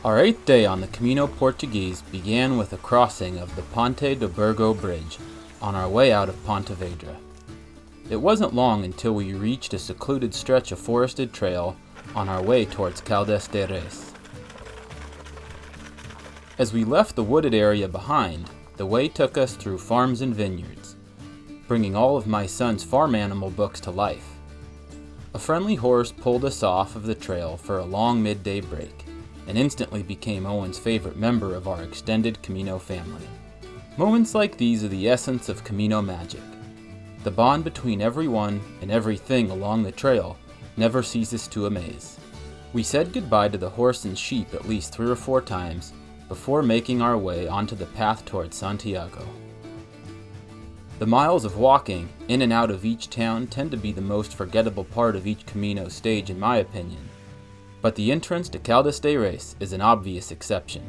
Our 8th day on the Camino Portuguese began with a crossing of the Pontevedra bridge on our way out of Pontevedra. It wasn't long until we reached a secluded stretch of forested trail on our way towards Caldas de Reis. As we left the wooded area behind, the way took us through farms and vineyards, bringing all of my son's farm animal books to life. A friendly horse pulled us off of the trail for a long midday break, and instantly became Owen's favorite member of our extended Camino family. Moments like these are the essence of Camino magic. The bond between everyone and everything along the trail never ceases to amaze. We said goodbye to the horse and sheep at least 3 or 4 times before making our way onto the path towards Santiago. The miles of walking in and out of each town tend to be the most forgettable part of each Camino stage in my opinion. But the entrance to Caldas de Reis is an obvious exception.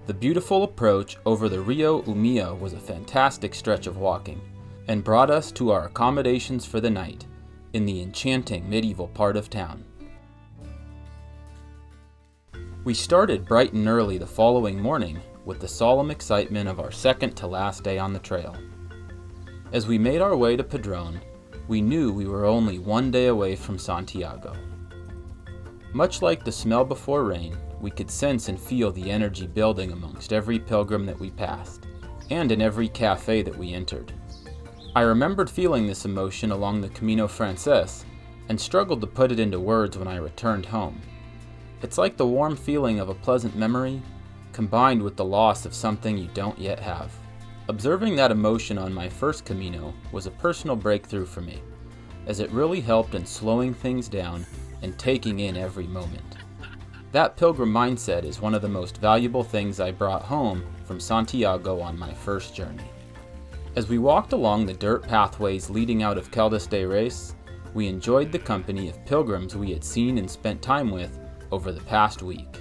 The beautiful approach over the Rio Umia was a fantastic stretch of walking, and brought us to our accommodations for the night in the enchanting medieval part of town. We started bright and early the following morning with the solemn excitement of our second to last day on the trail. As we made our way to Padron, we knew we were only 1 day away from Santiago. Much like the smell before rain, we could sense and feel the energy building amongst every pilgrim that we passed, and in every cafe that we entered. I remembered feeling this emotion along the Camino Frances, and struggled to put it into words when I returned home. It's like the warm feeling of a pleasant memory, combined with the loss of something you don't yet have. Observing that emotion on my first Camino was a personal breakthrough for me, as it really helped in slowing things down and taking in every moment. That pilgrim mindset is one of the most valuable things I brought home from Santiago on my first journey. As we walked along the dirt pathways leading out of Caldas de Reis, we enjoyed the company of pilgrims we had seen and spent time with over the past week.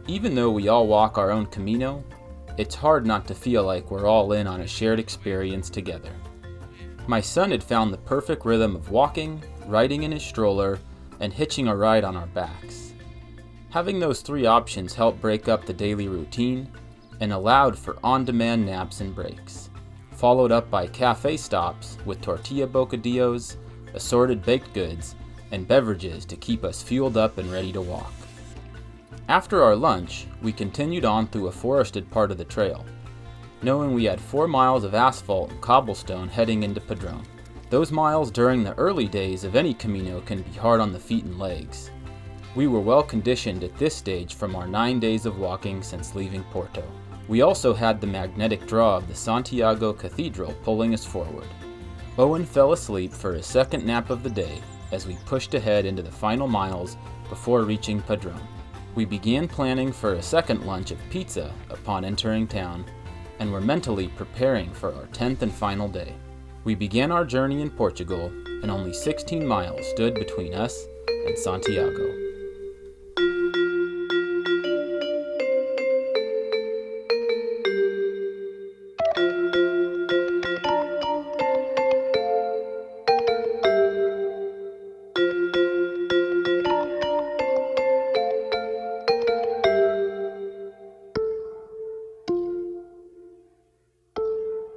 Even though we all walk our own Camino, it's hard not to feel like we're all in on a shared experience together. My son had found the perfect rhythm of walking, riding in his stroller, and hitching a ride on our backs. Having those 3 options helped break up the daily routine and allowed for on-demand naps and breaks, followed up by cafe stops with tortilla bocadillos, assorted baked goods, and beverages to keep us fueled up and ready to walk. After our lunch, we continued on through a forested part of the trail, knowing we had 4 miles of asphalt and cobblestone heading into Padron. Those miles during the early days of any Camino can be hard on the feet and legs. We were well conditioned at this stage from our 9 days of walking since leaving Porto. We also had the magnetic draw of the Santiago Cathedral pulling us forward. Owen fell asleep for his second nap of the day as we pushed ahead into the final miles before reaching Padron. We began planning for a second lunch of pizza upon entering town, and were mentally preparing for our 10th and final day. We began our journey in Portugal, and only 16 miles stood between us and Santiago.